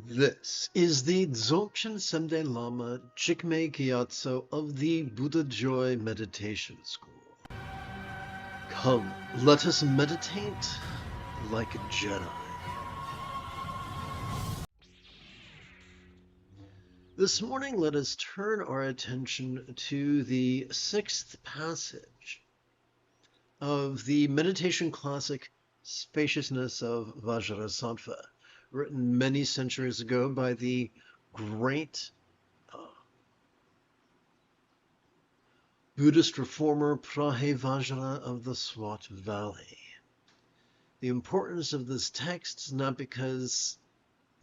This is the Dzogchen Semde Lama Jigme Gyatso of the Buddha Joy Meditation School. Come, let us meditate like a Jedi. This morning, let us turn our attention to the sixth passage of the meditation classic Spaciousness of Vajrasattva, written many centuries ago by the great Buddhist reformer Vajra of the Swat Valley. The importance of this text is not because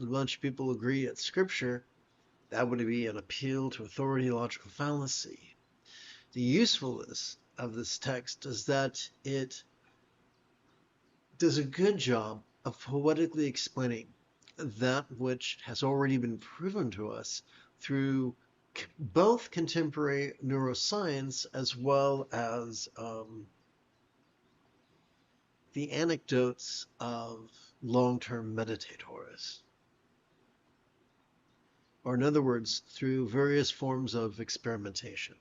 a bunch of people agree it's scripture. That would be an appeal to authority logical fallacy. The usefulness of this text is that it does a good job of poetically explaining that which has already been proven to us through both contemporary neuroscience as well as the anecdotes of long-term meditators. Or in other words, through various forms of experimentation.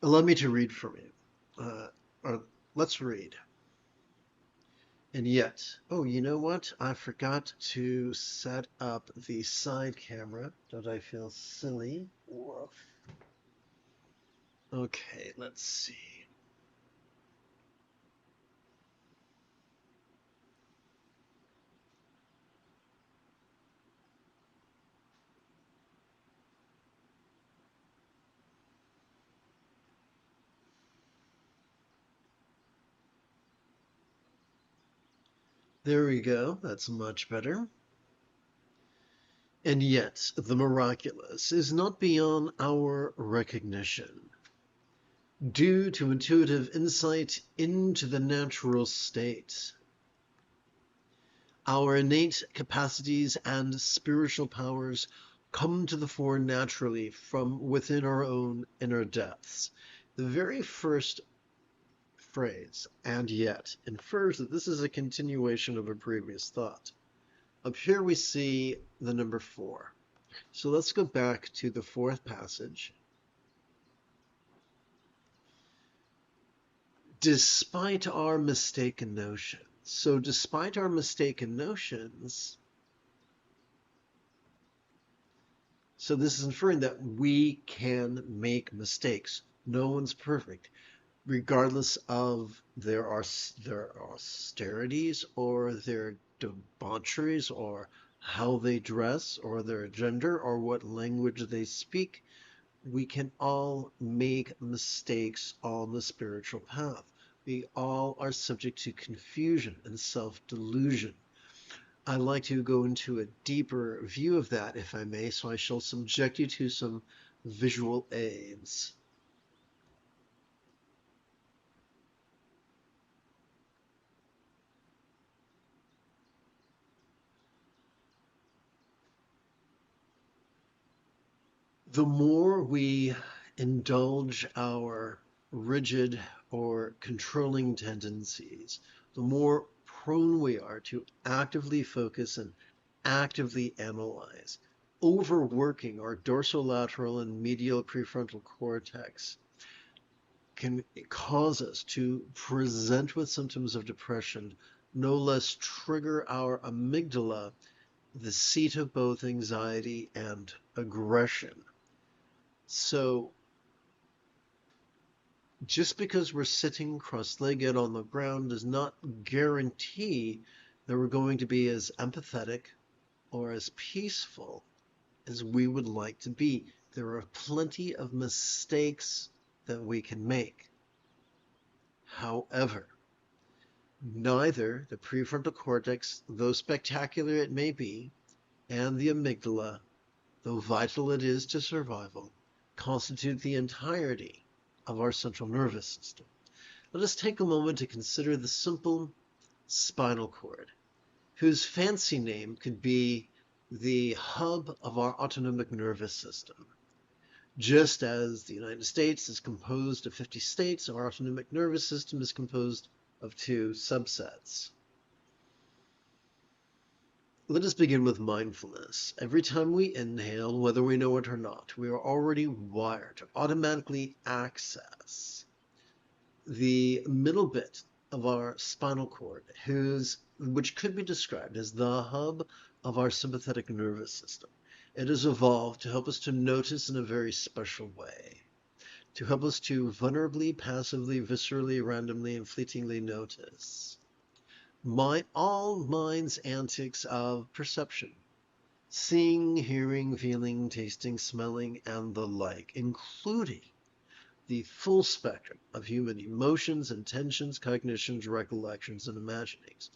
Allow me to read from you. Or let's read. And yet, oh, you know what? I forgot to set up the side camera. Don't I feel silly? Woof. Okay, let's see. There we go. That's much better. And yet, the miraculous is not beyond our recognition. Due to intuitive insight into the natural state, our innate capacities and spiritual powers come to the fore naturally from within our own inner depths. The very first phrase, and yet, infers that this is a continuation of a previous thought. Up here we see the number 4. So let's go back to the fourth passage. Despite our mistaken notions. So despite our mistaken notions, so this is inferring that we can make mistakes. No one's perfect, regardless of their austerities or their debaucheries or how they dress or their gender or what language they speak. We can all make mistakes on the spiritual path. We all are subject to confusion and self-delusion. I'd like to go into a deeper view of that, if I may, so I shall subject you to some visual aids. The more we indulge our rigid or controlling tendencies, the more prone we are to actively focus and actively analyze. Overworking our dorsolateral and medial prefrontal cortex can cause us to present with symptoms of depression, no less trigger our amygdala, the seat of both anxiety and aggression. So just because we're sitting cross-legged on the ground does not guarantee that we're going to be as empathetic or as peaceful as we would like to be. There are plenty of mistakes that we can make. However, neither the prefrontal cortex, though spectacular it may be, and the amygdala, though vital it is to survival, constitute the entirety of our central nervous system. Let us take a moment to consider the simple spinal cord, whose fancy name could be the hub of our autonomic nervous system. Just as the United States is composed of 50 states, our autonomic nervous system is composed of two subsets. Let us begin with mindfulness. Every time we inhale, whether we know it or not, we are already wired to automatically access the middle bit of our spinal cord, which could be described as the hub of our sympathetic nervous system. It has evolved to help us to notice in a very special way, to help us to vulnerably, passively, viscerally, randomly, and fleetingly notice all mind's antics of perception, seeing, hearing, feeling, tasting, smelling, and the like, including the full spectrum of human emotions, intentions, cognitions, recollections, and imaginings.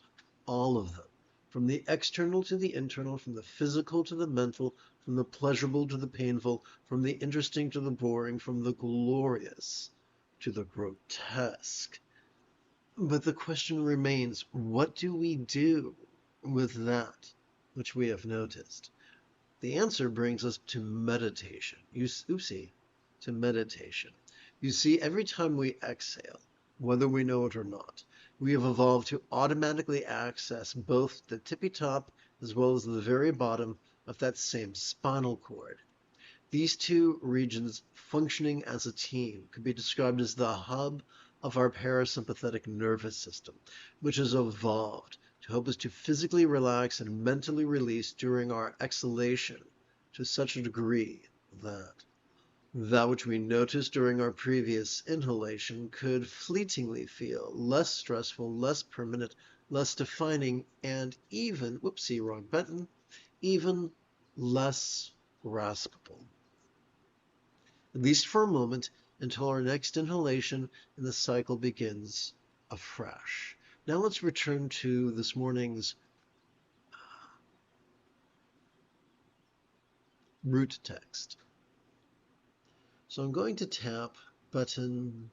All of them. From the external to the internal, from the physical to the mental, from the pleasurable to the painful, from the interesting to the boring, from the glorious to the grotesque. But the question remains, what do we do with that which we have noticed? The answer brings us to meditation. To meditation. You see, every time we exhale, whether we know it or not, we have evolved to automatically access both the tippy top as well as the very bottom of that same spinal cord. These two regions functioning as a team could be described as the hub of our parasympathetic nervous system, which has evolved to help us to physically relax and mentally release during our exhalation to such a degree that which we noticed during our previous inhalation could fleetingly feel less stressful, less permanent, less defining, and even, whoopsie, wrong button, even less graspable. At least for a moment, until our next inhalation and the cycle begins afresh. Now let's return to this morning's root text. So I'm going to tap button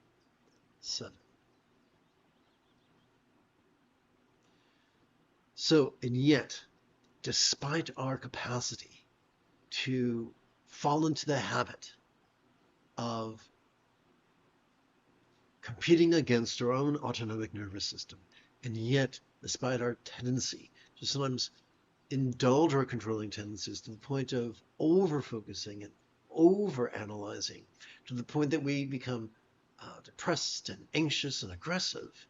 7. So, and yet, despite our capacity to fall into the habit of competing against our own autonomic nervous system, and yet, despite our tendency to sometimes indulge our controlling tendencies to the point of over-focusing and over-analyzing, to the point that we become depressed and anxious and aggressive.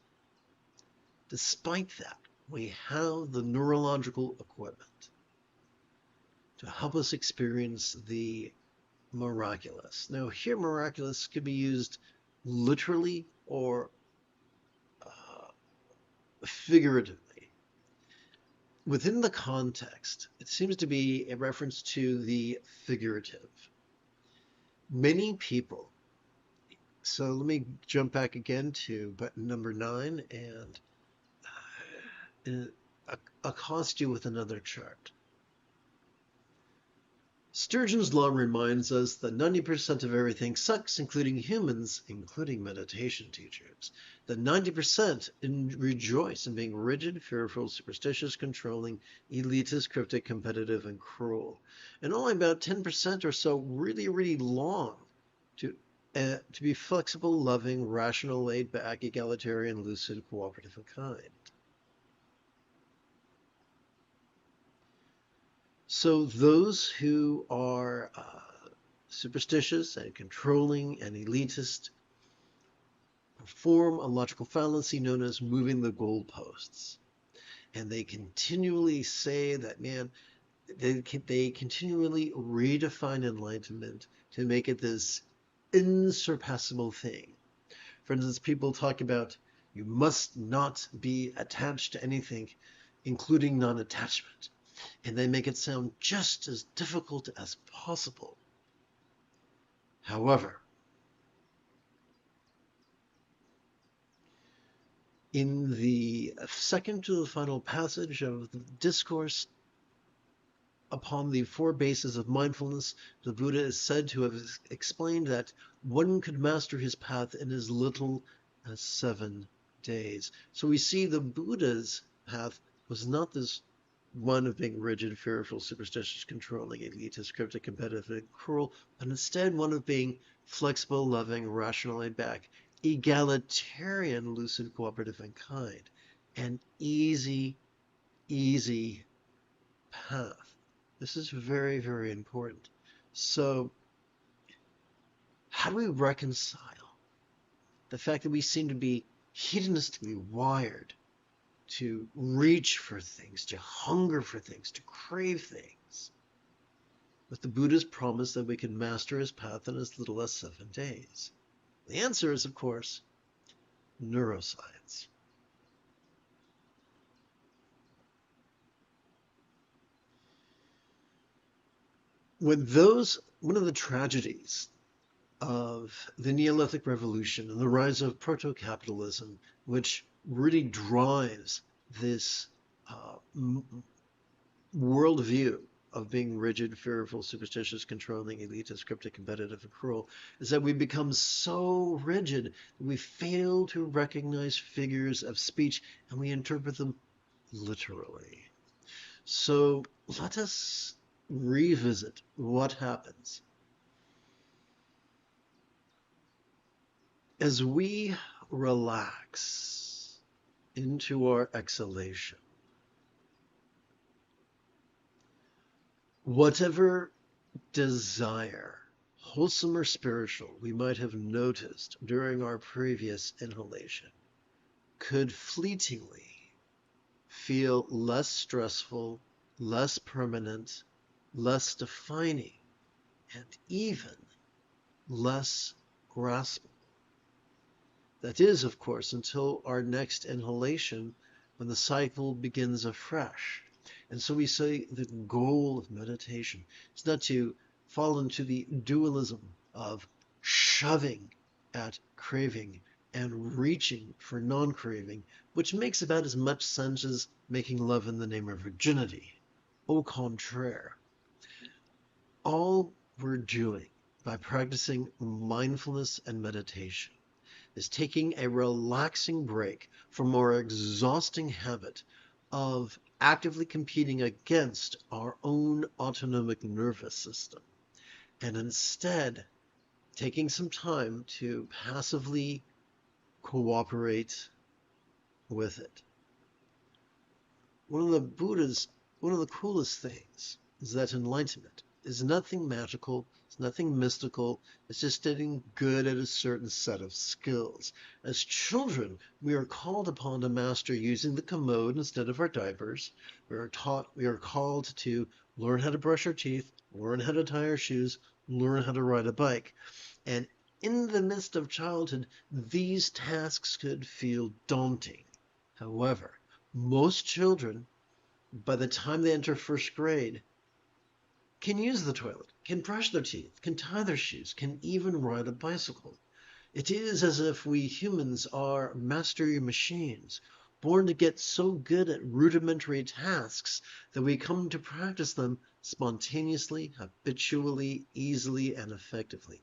Despite that, we have the neurological equipment to help us experience the miraculous. Now, here, miraculous could be used literally or figuratively. Within the context, it seems to be a reference to the figurative. Many people, so let me jump back again to button number 9 and accost you with another chart. Sturgeon's law reminds us that 90% of everything sucks, including humans, including meditation teachers. That 90% rejoice in being rigid, fearful, superstitious, controlling, elitist, cryptic, competitive, and cruel. And only about 10% or so really, really long to be flexible, loving, rational, laid back, egalitarian, lucid, cooperative, and kind. So those who are superstitious and controlling and elitist perform a logical fallacy known as moving the goalposts. And they continually say that, man, they continually redefine enlightenment to make it this insurpassable thing. For instance, people talk about you must not be attached to anything, including non-attachment. And they make it sound just as difficult as possible. However, in the second to the final passage of the discourse upon the 4 bases of mindfulness, the Buddha is said to have explained that one could master his path in as little as 7 days. So we see the Buddha's path was not this one of being rigid, fearful, superstitious, controlling, elitist, cryptic, competitive, and cruel, but instead one of being flexible, loving, rational, laid back, egalitarian, lucid, cooperative, and kind. An easy, easy path. This is very, very important. So, how do we reconcile the fact that we seem to be hedonistically wired to reach for things, to hunger for things, to crave things, with the Buddha's promise that we can master his path in as little as 7 days? The answer is, of course, neuroscience. One of the tragedies of the Neolithic Revolution and the rise of proto-capitalism, which really drives this worldview of being rigid, fearful, superstitious, controlling, elitist, cryptic, competitive, and cruel, is that we become so rigid that we fail to recognize figures of speech and we interpret them literally. So let us revisit what happens as we relax into our exhalation. Whatever desire, wholesome or spiritual, we might have noticed during our previous inhalation could fleetingly feel less stressful, less permanent, less defining, and even less graspable. That is, of course, until our next inhalation, when the cycle begins afresh. And so we say the goal of meditation is not to fall into the dualism of shoving at craving and reaching for non-craving, which makes about as much sense as making love in the name of virginity. Au contraire, all we're doing by practicing mindfulness and meditation is taking a relaxing break from our exhausting habit of actively competing against our own autonomic nervous system, and instead taking some time to passively cooperate with it. One of the coolest things is that enlightenment is nothing magical, it's nothing mystical, it's just getting good at a certain set of skills. As children, we are called upon to master using the commode instead of our diapers. We are called to learn how to brush our teeth, learn how to tie our shoes, learn how to ride a bike. And in the midst of childhood, these tasks could feel daunting. However, most children, by the time they enter first grade, can use the toilet, can brush their teeth, can tie their shoes, can even ride a bicycle. It is as if we humans are mastery machines, born to get so good at rudimentary tasks that we come to practice them spontaneously, habitually, easily, and effectively.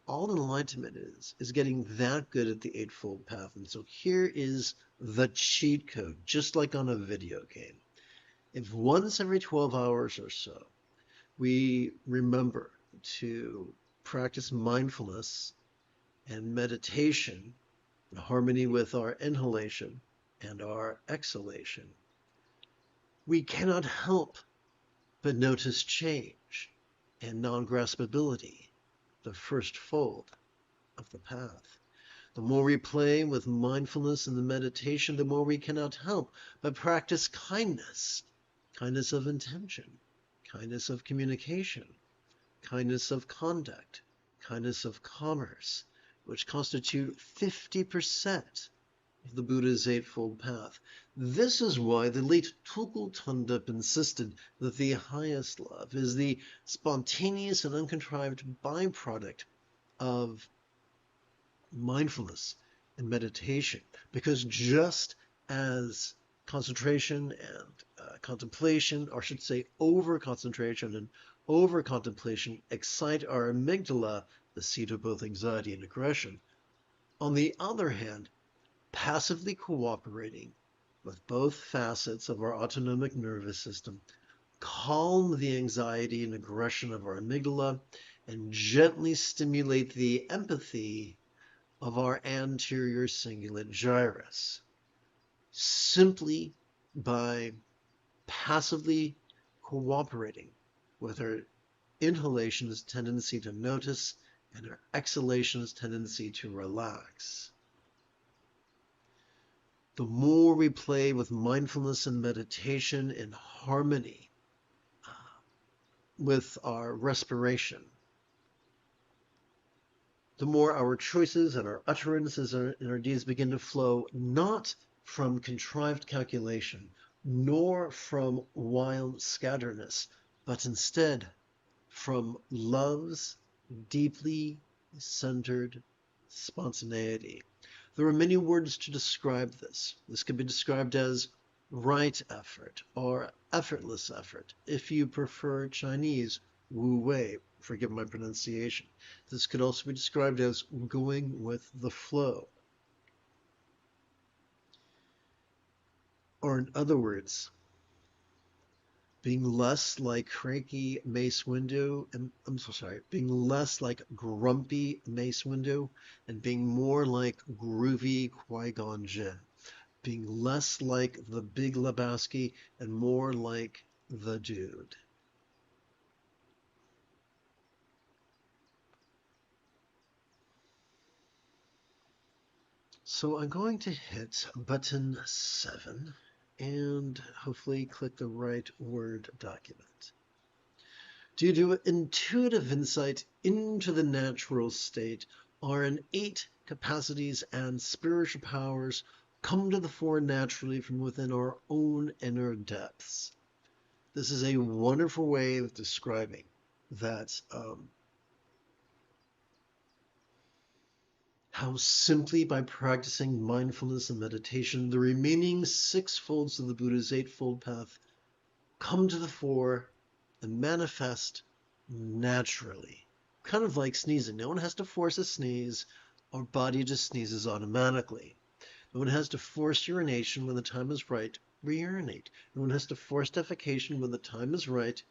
All enlightenment is getting that good at the Eightfold Path. And so here is the cheat code, just like on a video game. If once every 12 hours or so, we remember to practice mindfulness and meditation in harmony with our inhalation and our exhalation, we cannot help but notice change and non-graspability, the first fold of the path. The more we play with mindfulness and the meditation, the more we cannot help but practice kindness, kindness of intention, kindness of communication, kindness of conduct, kindness of commerce, which constitute 50% of the Buddha's Eightfold Path. This is why the late Tulku Thondup insisted that the highest love is the spontaneous and uncontrived byproduct of mindfulness and meditation, because just as concentration and contemplation, or I should say over-concentration and over-contemplation, excite our amygdala, the seat of both anxiety and aggression. On the other hand, passively cooperating with both facets of our autonomic nervous system calm the anxiety and aggression of our amygdala and gently stimulate the empathy of our anterior cingulate gyrus, simply by passively cooperating with our inhalation's tendency to notice and our exhalation's tendency to relax. The more we play with mindfulness and meditation in harmony with our respiration, the more our choices and our utterances and our deeds begin to flow not from contrived calculation, nor from wild scatterness, but instead from love's deeply centered spontaneity. There are many words to describe this. This could be described as right effort or effortless effort. If you prefer Chinese, Wu Wei, forgive my pronunciation. This could also be described as going with the flow. Or in other words, being less like cranky Mace Windu, and being less like grumpy Mace Windu, and being more like groovy Qui-Gon Jinn. Being less like the Big Lebowski and more like the dude. So I'm going to hit button 7 and hopefully click the right Word document. Due to intuitive insight into the natural state, our innate capacities and spiritual powers come to the fore naturally from within our own inner depths. This is a wonderful way of describing that how simply by practicing mindfulness and meditation, the remaining 6 folds of the Buddha's Eightfold Path come to the fore and manifest naturally. Kind of like sneezing. No one has to force a sneeze. Our body just sneezes automatically. No one has to force urination. When the time is right, we urinate. No one has to force defecation. When the time is right,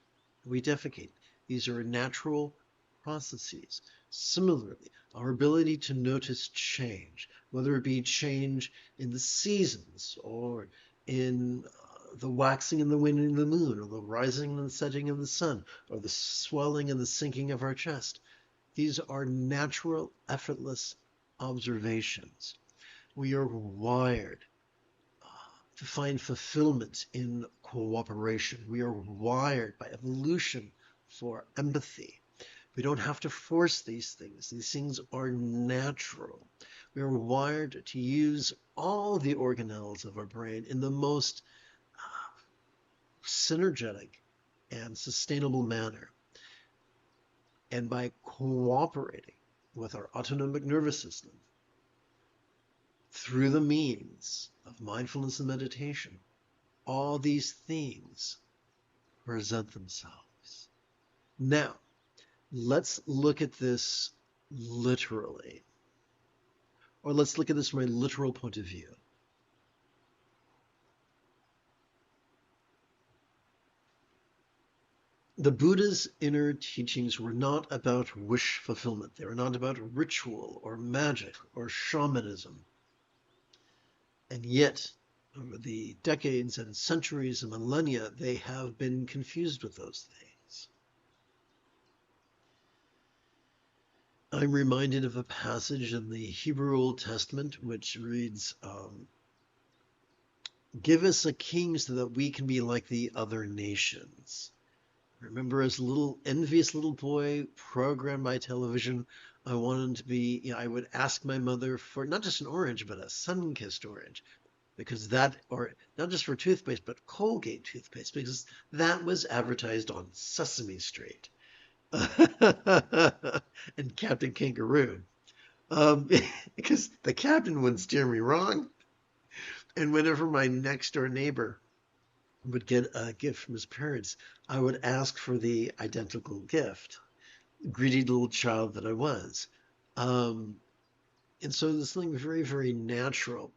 we defecate. These are natural processes. Similarly, our ability to notice change, whether it be change in the seasons or in the waxing and the waning of the moon, or the rising and the setting of the sun, or the swelling and the sinking of our chest. These are natural, effortless observations. We are wired to find fulfillment in cooperation. We are wired by evolution for empathy. We don't have to force these things. These things are natural. We are wired to use all the organelles of our brain in the most synergetic and sustainable manner. And by cooperating with our autonomic nervous system through the means of mindfulness and meditation, all these things present themselves. Now, let's look at this literally. Or let's look at this from a literal point of view. The Buddha's inner teachings were not about wish fulfillment. They were not about ritual or magic or shamanism. And yet, over the decades and centuries and millennia, they have been confused with those things. I'm reminded of a passage in the Hebrew Old Testament which reads, "Give us a king so that we can be like the other nations." I remember as a little envious little boy programmed by television, I wanted to be, I would ask my mother for not just an orange, but a sun-kissed orange. Because that, or not just for toothpaste, but Colgate toothpaste, because that was advertised on Sesame Street. And Captain Kangaroo. Because the captain wouldn't steer me wrong. And whenever my next door neighbor would get a gift from his parents, I would ask for the identical gift. Greedy little child that I was. And so there's something very, very natural,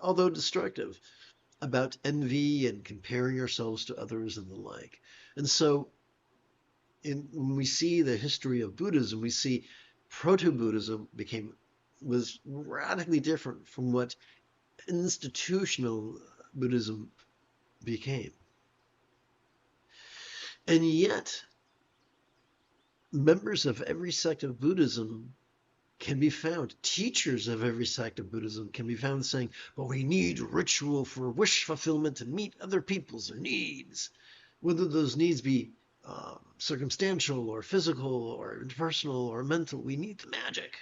although destructive, about envy and comparing ourselves to others and the like. And so when we see the history of Buddhism, we see proto-Buddhism became was radically different from what institutional Buddhism became. And yet, members of every sect of Buddhism can be found, teachers of every sect of Buddhism can be found saying, but we need ritual for wish fulfillment to meet other people's needs, whether those needs be circumstantial or physical or interpersonal or mental. We need the magic.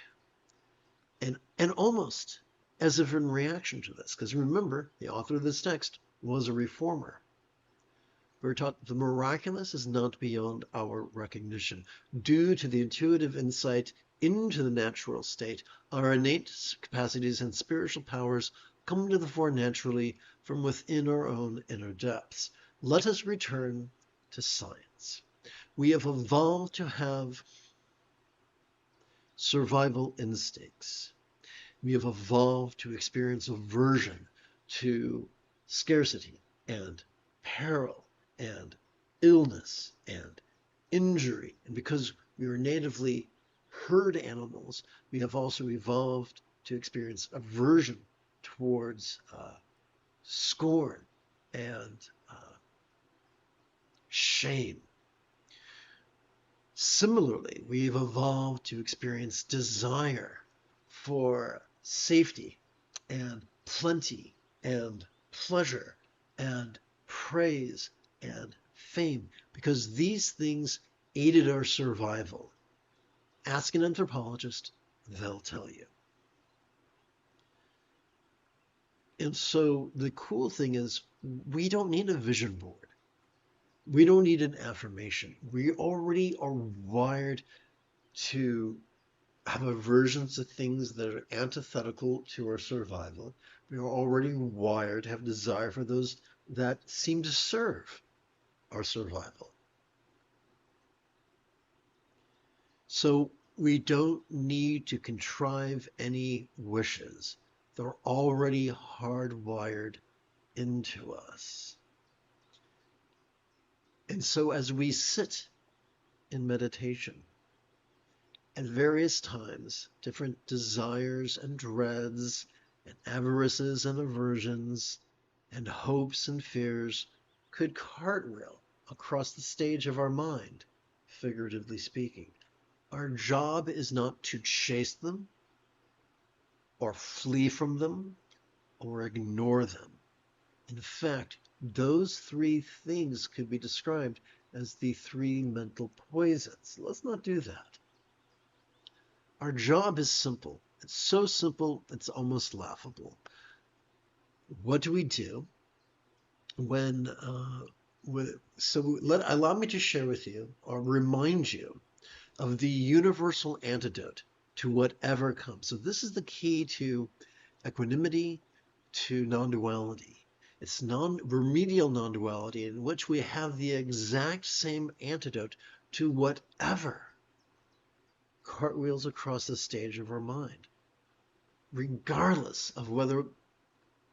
And almost as if in reaction to this, because remember, the author of this text was a reformer. We're taught the miraculous is not beyond our recognition. Due to the intuitive insight into the natural state, our innate capacities and spiritual powers come to the fore naturally from within our own inner depths. Let us return to science. We have evolved to have survival instincts. We have evolved to experience aversion to scarcity and peril and illness and injury. And because we were natively herd animals, we have also evolved to experience aversion towards scorn and shame. Similarly, we've evolved to experience desire for safety and plenty and pleasure and praise and fame, because these things aided our survival. Ask an anthropologist, they'll tell you. And so the cool thing is, we don't need a vision board. We don't need an affirmation. We already are wired to have aversions to things that are antithetical to our survival. We are already wired to have desire for those that seem to serve our survival. So we don't need to contrive any wishes. They're already hardwired into us. And so as we sit in meditation, at various times, different desires and dreads and avarices and aversions and hopes and fears could cartwheel across the stage of our mind, figuratively speaking. Our job is not to chase them or flee from them or ignore them. In fact, those three things could be described as the three mental poisons. Let's not do that. Our job is simple. It's so simple, it's almost laughable. What do we do when, allow me to share with you or remind you of the universal antidote to whatever comes. So this is the key to equanimity, to non-duality. It's remedial non-duality in which we have the exact same antidote to whatever cartwheels across the stage of our mind, regardless of whether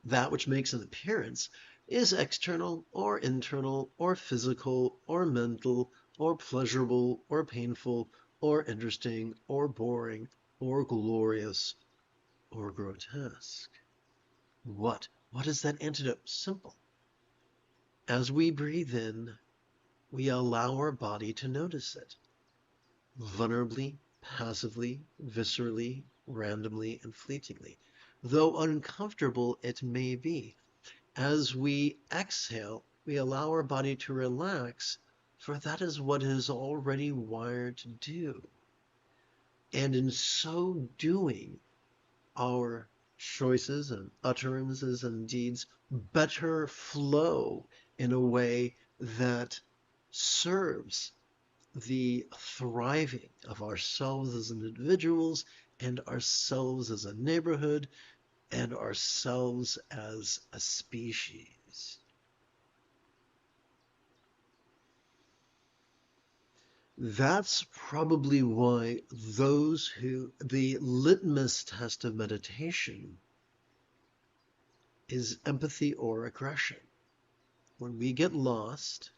that which makes an appearance is external or internal or physical or mental or pleasurable or painful or interesting or boring or glorious or grotesque. What is that antidote? Simple. As we breathe in, we allow our body to notice it. Vulnerably, passively, viscerally, randomly, and fleetingly. Though uncomfortable it may be. As we exhale, we allow our body to relax, for that is what it is already wired to do. And in so doing, our choices and utterances and deeds better flow in a way that serves the thriving of ourselves as individuals and ourselves as a neighborhood and ourselves as a species. That's probably why the litmus test of meditation is empathy or aggression. When we get lost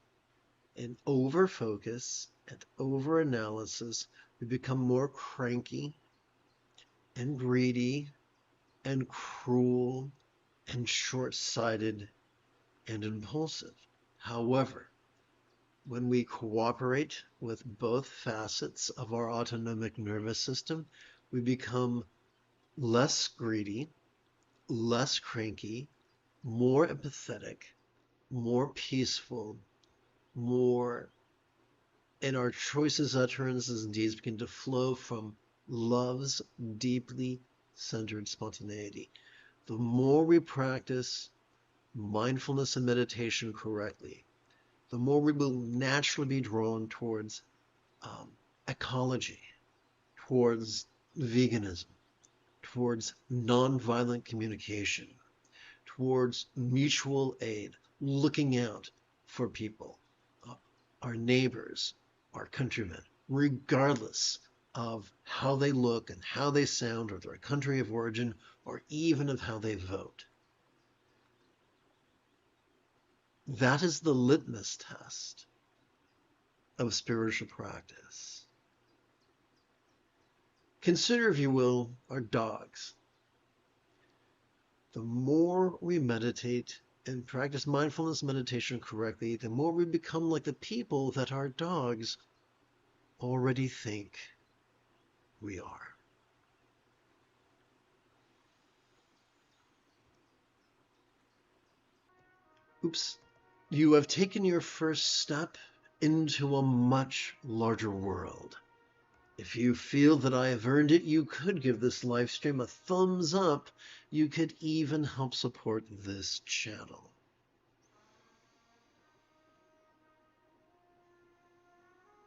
in over-focus and over-analysis, we become more cranky and greedy and cruel and short-sighted and impulsive. However, when we cooperate with both facets of our autonomic nervous system, we become less greedy, less cranky, more empathetic, more peaceful, more, and our choices, utterances, and deeds begin to flow from love's deeply centered spontaneity. The more we practice mindfulness and meditation correctly, the more we will naturally be drawn towards ecology, towards veganism, towards nonviolent communication, towards mutual aid, looking out for people, our neighbors, our countrymen, regardless of how they look and how they sound, or their country of origin, or even of how they vote. That is the litmus test of spiritual practice. Consider, if you will, our dogs. The more we meditate and practice mindfulness meditation correctly, the more we become like the people that our dogs already think we are. Oops. You have taken your first step into a much larger world. If you feel that I have earned it, you could give this live stream a thumbs up. You could even help support this channel.